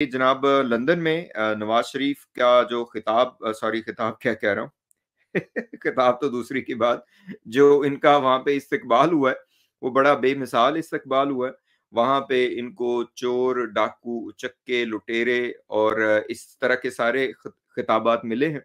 जनाब लंदन में नवाज शरीफ का जो खिताब क्या कह रहा हूँ खिताब तो दूसरी की बात। जो इनका वहां पे इस्तकबाल हुआ है वो बड़ा बेमिसाल इस्तकबाल हुआ है। वहां पे इनको चोर, डाकू, उचक्के, लुटेरे और इस तरह के सारे खिताबात मिले हैं।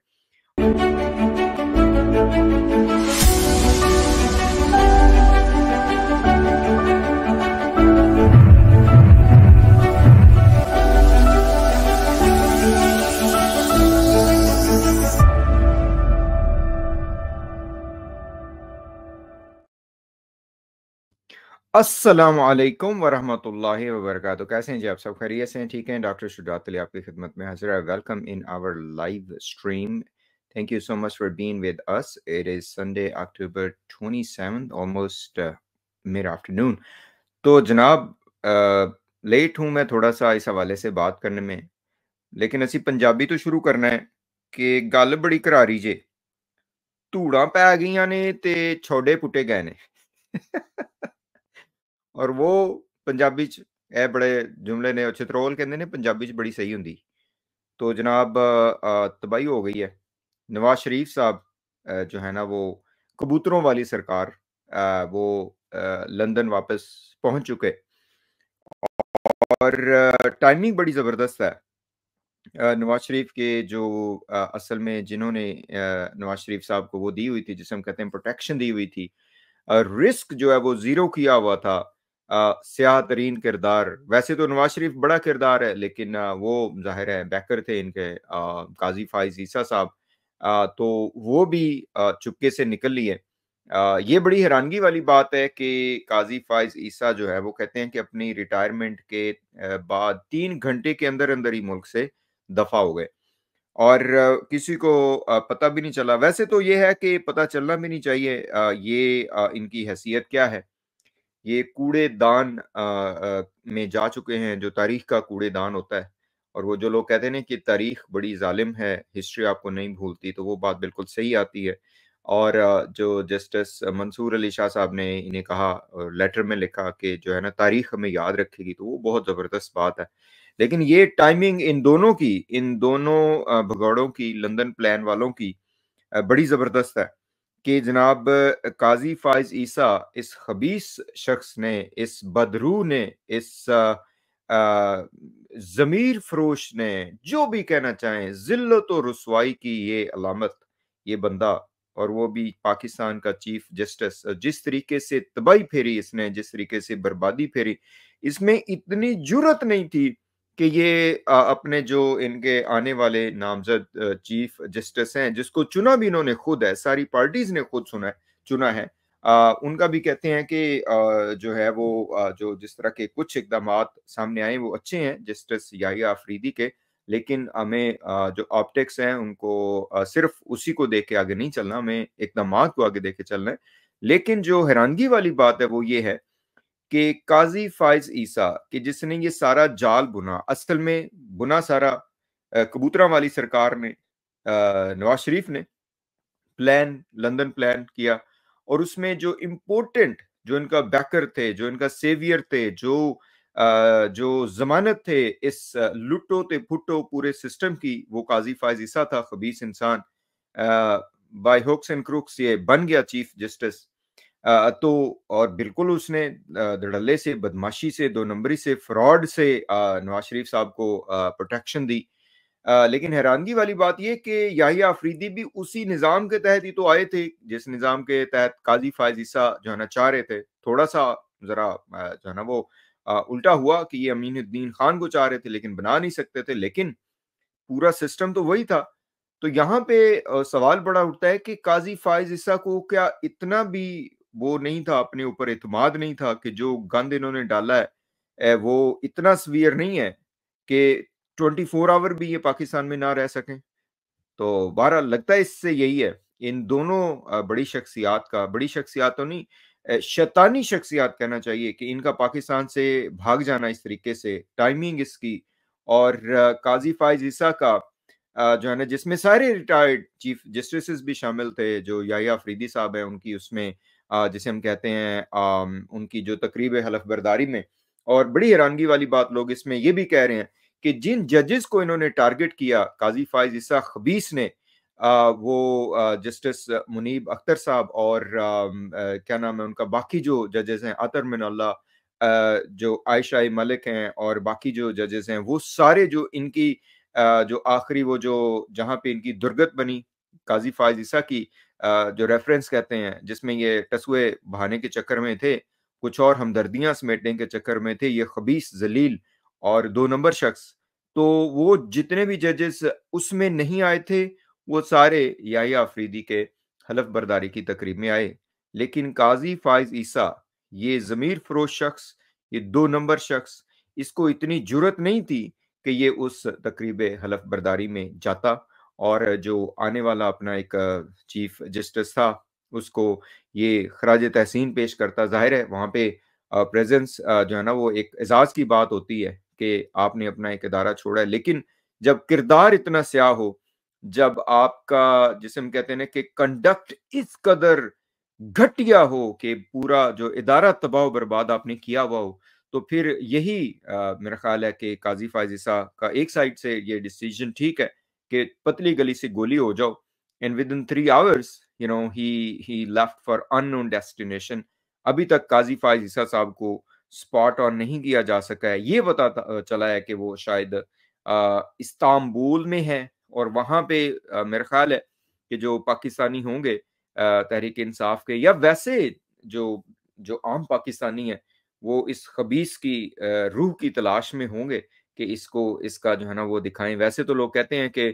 अस्सलाम वालेकुम वरहमतुल्लाहि वबरकातुहू। कैसे हैं जी आप सब? खैरियत से हैं? ठीक हैं? डॉक्टर शुजात अली आपकी खिदमत में हाजिर है। Welcome in our live stream. Thank you so much for being with us. It is Sunday October 27 almost mid afternoon. तो जनाब लेट हूँ मैं थोड़ा सा इस हवाले से बात करने में, लेकिन असी पंजाबी तो शुरू करना है कि गल बड़ी करारी जे धूड़ां पै गईयां ने ते छोडे पुट्टे गए ने और वो पंजाबी च बड़े जुमले ने चित्रोल कहते ने पंजाबी च बड़ी सही हुंदी। तो जनाब तबाही हो गई है। नवाज शरीफ साहब जो है ना वो कबूतरों वाली सरकार वो लंदन वापस पहुंच चुके और टाइमिंग बड़ी ज़बरदस्त है। नवाज शरीफ के जो असल में जिन्होंने नवाज शरीफ साहब को वो दी हुई थी जिसे हम कहते हैं प्रोटेक्शन दी हुई थी, रिस्क जो है वो ज़ीरो किया हुआ था। स्याह तरीन किरदार, वैसे तो नवाज शरीफ बड़ा किरदार है लेकिन वो ज़ाहिर है बैकर थे इनके काजी फाइज ईसा साहब। तो वो भी चुपके से निकल लिए। ये बड़ी हैरानगी वाली बात है कि काजी फाइज ईसा जो है वो कहते हैं कि अपनी रिटायरमेंट के बाद 3 घंटे के अंदर अंदर ही मुल्क से दफा हो गए और किसी को पता भी नहीं चला। वैसे तो ये है कि पता चलना भी नहीं चाहिए। ये इनकी हैसियत क्या है। ये कूड़ेदान में जा चुके हैं, जो तारीख का कूड़ेदान होता है। और वो जो लोग कहते हैं ना कि तारीख बड़ी जालिम है, हिस्ट्री आपको नहीं भूलती, तो वो बात बिल्कुल सही आती है। और जो जस्टिस मंसूर अली शाह साहब ने इन्हें कहा, लेटर में लिखा कि जो है ना तारीख हमें याद रखेगी, तो वो बहुत ज़बरदस्त बात है। लेकिन ये टाइमिंग इन दोनों भगौड़ों की, लंदन प्लान वालों की बड़ी ज़बरदस्त है कि जनाब काजी फाइज ईसा, इस खबीस शख्स ने, इस बदरू ने, इस ज़मीर फरोश ने, जो भी कहना चाहें, ज़िल्लत और रुसवाई की ये अलामत, ये बंदा, और वो भी पाकिस्तान का चीफ जस्टिस, जिस तरीके से तबाही फेरी इसने, जिस तरीके से बर्बादी फेरी, इसमें इतनी जुर्रत नहीं थी कि ये अपने जो इनके आने वाले नामजद चीफ जस्टिस हैं, जिसको चुना भी इन्होंने खुद है, सारी पार्टीज ने खुद चुना है। उनका भी कहते हैं कि जो है वो जो जिस तरह के कुछ इकदामात सामने आए वो अच्छे हैं जस्टिस याहिया अफरीदी के, लेकिन हमें जो ऑप्टिक्स हैं उनको सिर्फ उसी को देख के आगे नहीं चलना, हमें इकदामात को आगे देख के चलना है। लेकिन जो हैरानगी वाली बात है वो ये है कि काजी फाइज ईसा कि जिसने ये सारा जाल बुना, असल में बुना सारा कबूतरा वाली सरकार ने, नवाज शरीफ ने प्लान, लंदन प्लान किया। और उसमें जो इम्पोर्टेंट, जो इनका बैकर थे, जो इनका सेवियर थे, जो जमानत थे इस लुट्टो ते फुट्टो पूरे सिस्टम की, वो काजी फाइज ईसा था, खबीस इंसान। बाय हुक्स एंड क्रुक्स ये बन गया चीफ जस्टिस। तो और बिल्कुल उसने धड़ल्ले से, बदमाशी से, दो नंबरी से, फ्रॉड से नवाज शरीफ साहब को प्रोटेक्शन दी। लेकिन हैरानगी वाली बात ये कि याहिया अफरीदी भी उसी निज़ाम के तहत ही तो आए थे, जिस निज़ाम के तहत काजी फाइज ईसा जो है ना चाह रहे थे। थोड़ा सा ज़रा जो है ना वो उल्टा हुआ कि ये अमीनुद्दीन खान को चाह रहे थे लेकिन बना नहीं सकते थे, लेकिन पूरा सिस्टम तो वही था। तो यहाँ पे सवाल बड़ा उठता है कि काजी फाइज ईसा को क्या इतना भी वो नहीं था, अपने ऊपर एतमाद नहीं था कि जो गंद इन्होंने डाला है वो इतना सवियर नहीं है कि 24 आवर भी ये पाकिस्तान में ना रह सकें। तो बहरहाल लगता है इससे यही है, इन दोनों बड़ी शख्सियात का, बड़ी शख्सियात तो नहीं, शैतानी शख्सियात कहना चाहिए कि इनका पाकिस्तान से भाग जाना इस तरीके से, टाइमिंग इसकी। और काजी फाइज ईसा का जो है ना, जिसमें सारे रिटायर्ड चीफ जस्टिस भी शामिल थे, जो याहिया अफरीदी साहब है उनकी उसमें जिसे हम कहते हैं उनकी जो तकरीब हलफ बर्दारी में। और बड़ी हैरानगी वाली बात, लोग इसमें ये भी कह रहे हैं कि जिन जजेस को इन्होंने टारगेट किया, काज़ी फ़ाइज़ ईसा ख़बीस ने, वो जस्टिस मुनीब अख्तर साहब और क्या नाम है उनका, बाकी जो जजेस हैं, अतर मिनल्ला, जो आयशा मलिक हैं और बाकी जो जजेस हैं, वो सारे जो इनकी जो आखिरी वो जो जहाँ पे इनकी दुर्गत बनी काज़ी फ़ाइज़ ईसा की, जो रेफरेंस कहते हैं, जिसमें ये टसवे बहाने के चक्कर में थे, कुछ और हमदर्दियाँ समेटने के चक्कर में थे, ये ख़बीस, ज़लील और 2 नंबर शख्स। तो वो जितने भी जजेस उसमें नहीं आए थे, वो सारे याह्या अफ़रीदी के हलफ़ बर्दारी की तकरीब में आए। लेकिन काज़ी फ़ाइज़ ईसा, ये ज़मीर फ़रोश शख्स, ये 2 नंबर शख्स, इसको इतनी जुर्अत नहीं थी कि ये उस तकरीब हलफ़ बर्दारी में जाता और जो आने वाला अपना एक चीफ जस्टिस था, उसको ये खराज तहसीन पेश करता। ज़ाहिर है वहाँ पे प्रेज़ेंस जो है ना वो एक एज़ाज़ की बात होती है कि आपने अपना एक इदारा छोड़ा है। लेकिन जब किरदार इतना स्याह हो, जब आपका जिसे हम कहते हैं ना कि कंडक्ट इस कदर घटिया हो कि पूरा जो इदारा तबाह-ओ-बर्बाद आपने किया हुआ हो, तो फिर यही मेरा ख़्याल है कि काज़ी फ़ाइज़ ईसा का एक साइड से ये डिसीज़न ठीक है कि पतली गली से गोली हो जाओ, and within 3 hours he left for unknown destination. अभी तक काज़ी फ़ाइज़ ईसा साहब को स्पॉट ऑन नहीं किया जा सका है। ये पता चला है कि वो शायद इस्तांबुल में है और वहाँ पे मेरा ख़्याल है कि जो पाकिस्तानी होंगे तहरीक इंसाफ के या वैसे जो जो आम पाकिस्तानी है, वो इस खबीस की रूह की तलाश में होंगे कि इसको इसका जो है ना वो दिखाएँ। वैसे तो लोग कहते हैं कि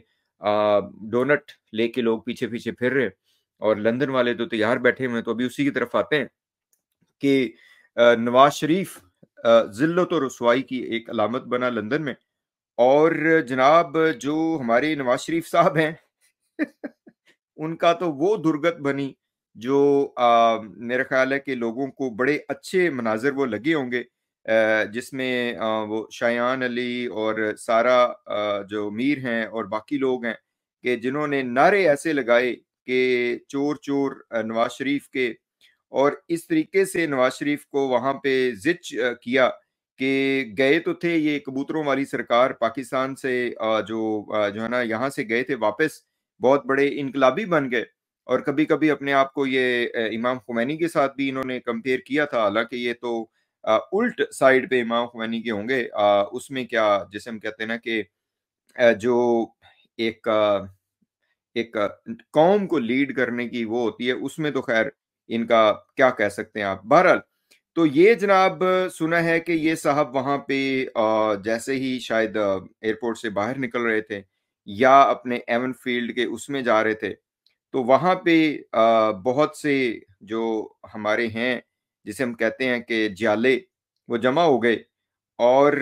डोनट लेके लोग पीछे-पीछे फिर रहे हैं और लंदन वाले तो तैयार बैठे हुए हैं, तो अभी उसी की तरफ आते हैं कि नवाज़ शरीफ ज़िल्लत और रुसवाई की एक अलामत बना लंदन में। और जनाब जो हमारे नवाज़ शरीफ साहब हैं उनका तो वो दुर्गत बनी जो मेरा ख़्याल है कि लोगों को बड़े अच्छे मनाज़िर वो लगे होंगे, जिसमें वो शायान अली और सारा जो मीर हैं और बाकी लोग हैं कि जिन्होंने नारे ऐसे लगाए कि चोर-चोर नवाज़ शरीफ के, और इस तरीके से नवाज़ शरीफ को वहाँ पे ज़िच किया कि गए तो थे ये कबूतरों वाली सरकार पाकिस्तान से, जो है ना यहाँ से गए थे वापस, बहुत बड़े इनकलाबी बन गए और कभी-कभी अपने आप को ये इमाम ख़ुमैनी के साथ भी इन्होंने कंपेयर किया था, हालाँकि ये तो उल्ट साइड पे इमाम ख़ुमैनी के होंगे, उसमें क्या जिसे हम कहते हैं ना कि जो एक एक कौम को लीड करने की वो होती है, उसमें तो ख़ैर इनका क्या कह सकते हैं आप। बहरहाल, तो ये जनाब सुना है कि ये साहब वहाँ पे जैसे ही शायद एयरपोर्ट से बाहर निकल रहे थे या अपने एवन फील्ड के उसमें जा रहे थे, तो वहाँ पे बहुत से जो हमारे हैं, जिसे हम कहते हैं कि जाले, वो जमा हो गए और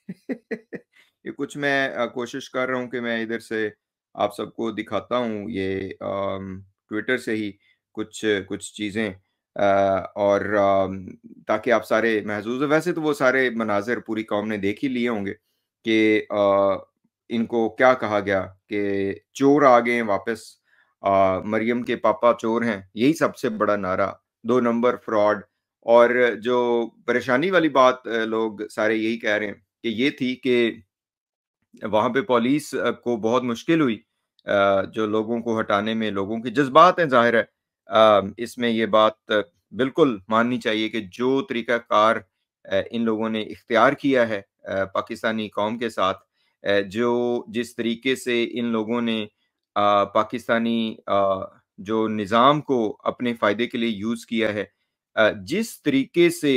ये कुछ मैं कोशिश कर रहा हूँ कि मैं इधर से आप सबको दिखाता हूँ ये ट्विटर से ही कुछ कुछ चीज़ें, और ताकि आप सारे महज़ूज़ हैं। वैसे तो वो सारे मनाज़िर पूरी कौम ने देख ही लिए होंगे कि इनको क्या कहा गया कि चोर आ गए हैं वापस, मरियम के पापा चोर हैं, यही सबसे बड़ा नारा, 2 नंबर फ्रॉड। और जो परेशानी वाली बात लोग सारे यही कह रहे हैं कि ये थी कि वहाँ पे पुलिस को बहुत मुश्किल हुई जो लोगों को हटाने में, लोगों के जज़्बात हैं ज़ाहिर है। इसमें ये बात बिल्कुल माननी चाहिए कि जो तरीक़ाकार इन लोगों ने इख्तियार किया है पाकिस्तानी कौम के साथ, जो जिस तरीके से इन लोगों ने पाकिस्तानी जो निज़ाम को अपने फ़ायदे के लिए यूज़ किया है, जिस तरीके से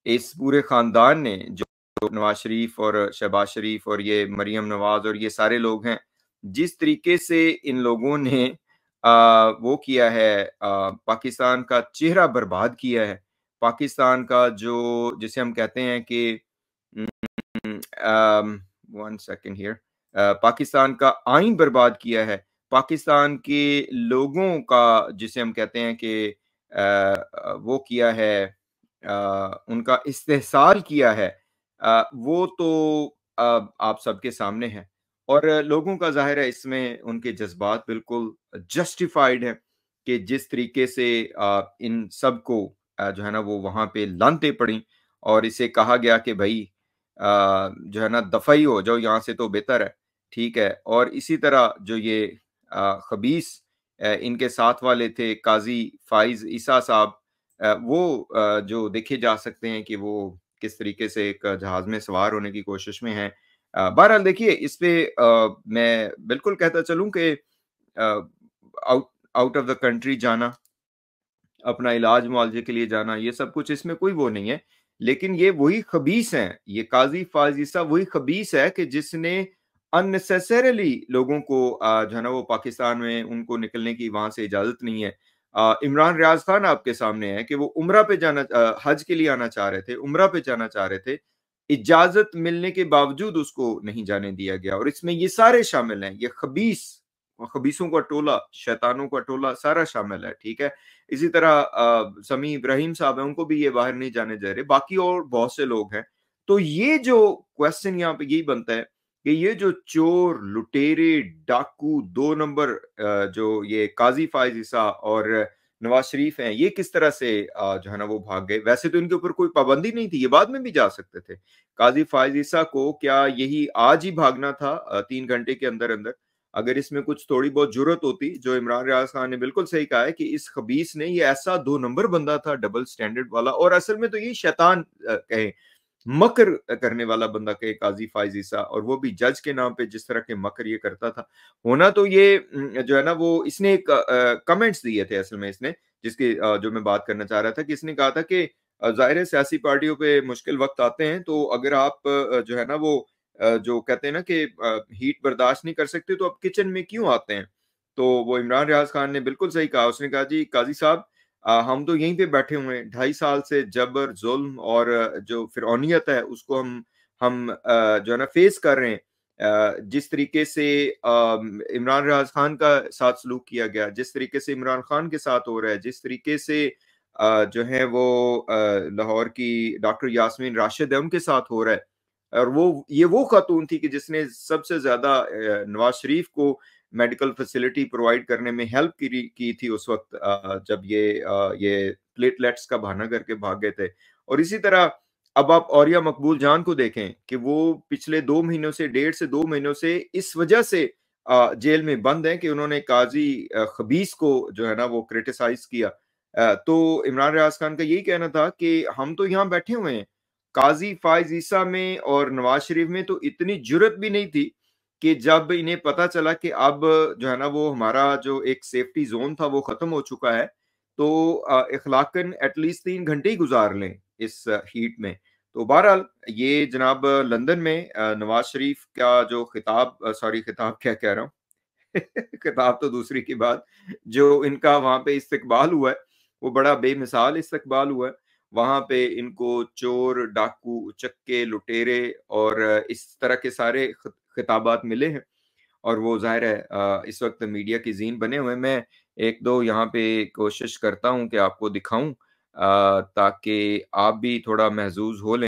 इस पूरे ख़ानदान ने जो नवाज़ शरीफ और शहबाज शरीफ और ये मरियम नवाज़ और ये सारे लोग हैं, जिस तरीके से इन लोगों ने वो किया है, पाकिस्तान का चेहरा बर्बाद किया है, पाकिस्तान का जो जिसे हम कहते हैं कि वन सेकंड हियर, पाकिस्तान का आइन बर्बाद किया है, पाकिस्तान के लोगों का जिसे हम कहते हैं कि वो किया है, उनका इस्तेहसाल किया है, वो तो आप सबके सामने है और लोगों का ज़ाहिर है इसमें उनके जज़्बात बिल्कुल जस्टिफाइड हैं कि जिस तरीके से इन सबको जो है ना वो वहाँ पे लानतें पड़ी और इसे कहा गया कि भई जो है ना दफ़ा ही हो जाओ यहाँ से तो बेहतर है, ठीक है? और इसी तरह जो ये ख़बीस इनके साथ वाले थे काज़ी फ़ाइज़ ईसा साहब, वो जो देखे जा सकते हैं कि वो किस तरीके से एक जहाज़ में सवार होने की कोशिश में हैं। बहरहाल देखिए इस पे मैं बिल्कुल कहता चलूँ कि uh, out out of the country जाना, अपना इलाज मुआवजे के लिए जाना, ये सब कुछ इसमें कोई वो नहीं है। लेकिन ये वही खबीस हैं, ये काज़ी फ़ाज़ ईसा वही खबीस है कि जिसने अननेसेसरीली लोगों को जो है ना वो पाकिस्तान में उनको निकलने की वहाँ से इजाज़त नहीं है। इमरान रियाज़ खान आपके सामने है कि वो उम्रा पे हज के लिए आना चाह रहे थे, उम्रा पे जाना चाह रहे थे। इजाज़त मिलने के बावजूद उसको नहीं जाने दिया गया और इसमें ये सारे शामिल हैं, ये खबीसों का टोला, शैतानों का टोला सारा शामिल है, ठीक है? इसी तरह समी इब्राहिम साहब हैं, उनको भी ये बाहर नहीं जाने दे रहे, बाकी और बहुत से लोग हैं। तो ये जो क्वेश्चन यहाँ पे यही बनता है कि ये जो चोर, लुटेरे, डाकू 2 नंबर जो ये काज़ी फ़ाइज़ ईसा और नवाज़ शरीफ हैं, ये किस तरह से जो है ना वो भाग गए। वैसे तो इनके ऊपर कोई पाबंदी नहीं थी, ये बाद में भी जा सकते थे। काज़ी फ़ाइज़ ईसा को क्या यही आज ही भागना था 3 घंटे के अंदर-अंदर? अगर इसमें कुछ थोड़ी बहुत जुर्रत होती, जो इमरान रियाज़ खान ने बिल्कुल सही कहा है कि इस खबीस ने ये ऐसा 2 नंबर बंदा था डबल स्टैंडर्ड वाला और असल में तो ये शैतान कहें, मकर करने वाला बंदा कहे काज़ी फ़ाइज़ ईसा और वो भी जज के नाम पे जिस तरह के मकर ये करता था। होना तो ये जो है ना वो इसने एक कमेंट्स दिए थे असल में इसने, जिसकी जो मैं बात करना चाह रहा था कि इसने कहा था कि ज़ाहिर है सियासी पार्टियों पे मुश्किल वक़्त आते हैं, तो अगर आप जो है ना वो जो कहते हैं ना कि हीट बर्दाश्त नहीं कर सकते तो आप किचन में क्यों आते हैं? तो वो इमरान रियाज़ खान ने बिल्कुल सही कहा, उसने कहा जी काज़ी साहब हम तो यहीं पे बैठे हुए हैं, 2.5 साल से जबर, ज़ुल्म और जो फ़िरौनियत है उसको हम जो है ना फ़ेस कर रहे हैं। जिस तरीके से इमरान रियाज़ खान का साथ सलूक किया गया, जिस तरीके से इमरान खान के साथ हो रहा है, जिस तरीके से जो है वो लाहौर की डॉक्टर यास्मीन राशिद है उनके साथ हो रहा है। और वो खातून थी कि जिसने सबसे ज़्यादा नवाज़ शरीफ को मेडिकल फैसिलिटी प्रोवाइड करने में हेल्प की थी उस वक़्त जब ये प्लेटलेट्स का बहाना करके भाग गए थे। और इसी तरह अब आप औलिया मकबूल जान को देखें कि वो पिछले 2 महीनों से 2 महीनों से इस वजह से जेल में बंद हैं कि उन्होंने काज़ी खबीस को जो है ना वो क्रिटिसाइज़ किया। तो इमरान रियाज़ खान का यही कहना था कि हम तो यहाँ बैठे हुए हैं। काज़ी फ़ाइज़ ईसा में और नवाज़ शरीफ में तो इतनी जुर्रत भी नहीं थी कि जब इन्हें पता चला कि अब जो है ना वो हमारा जो एक सेफ्टी ज़ोन था वो ख़त्म हो चुका है, तो इख़्लाक़न एटलीस्ट 3 घंटे ही गुज़ार लें इस हीट में। तो बहरहाल ये जनाब लंदन में नवाज़ शरीफ का जो खिताब सॉरी खिताब क्या कह रहा हूँ खिताब तो दूसरी की बात, जो इनका वहाँ पे इस्तकबाल हुआ है, वो बड़ा बेमिसाल इस्तकबाल हुआ है। वहाँ पे इनको चोर, डाकू, उचक्के, लुटेरे और इस तरह के सारे खिताबात मिले हैं और वो ज़ाहिर है इस वक़्त मीडिया की ज़ीन बने हुए हैं। मैं 1-2 यहाँ पे कोशिश करता हूँ कि आपको दिखाऊँ ताकि आप भी थोड़ा महज़ूज़ हो लें।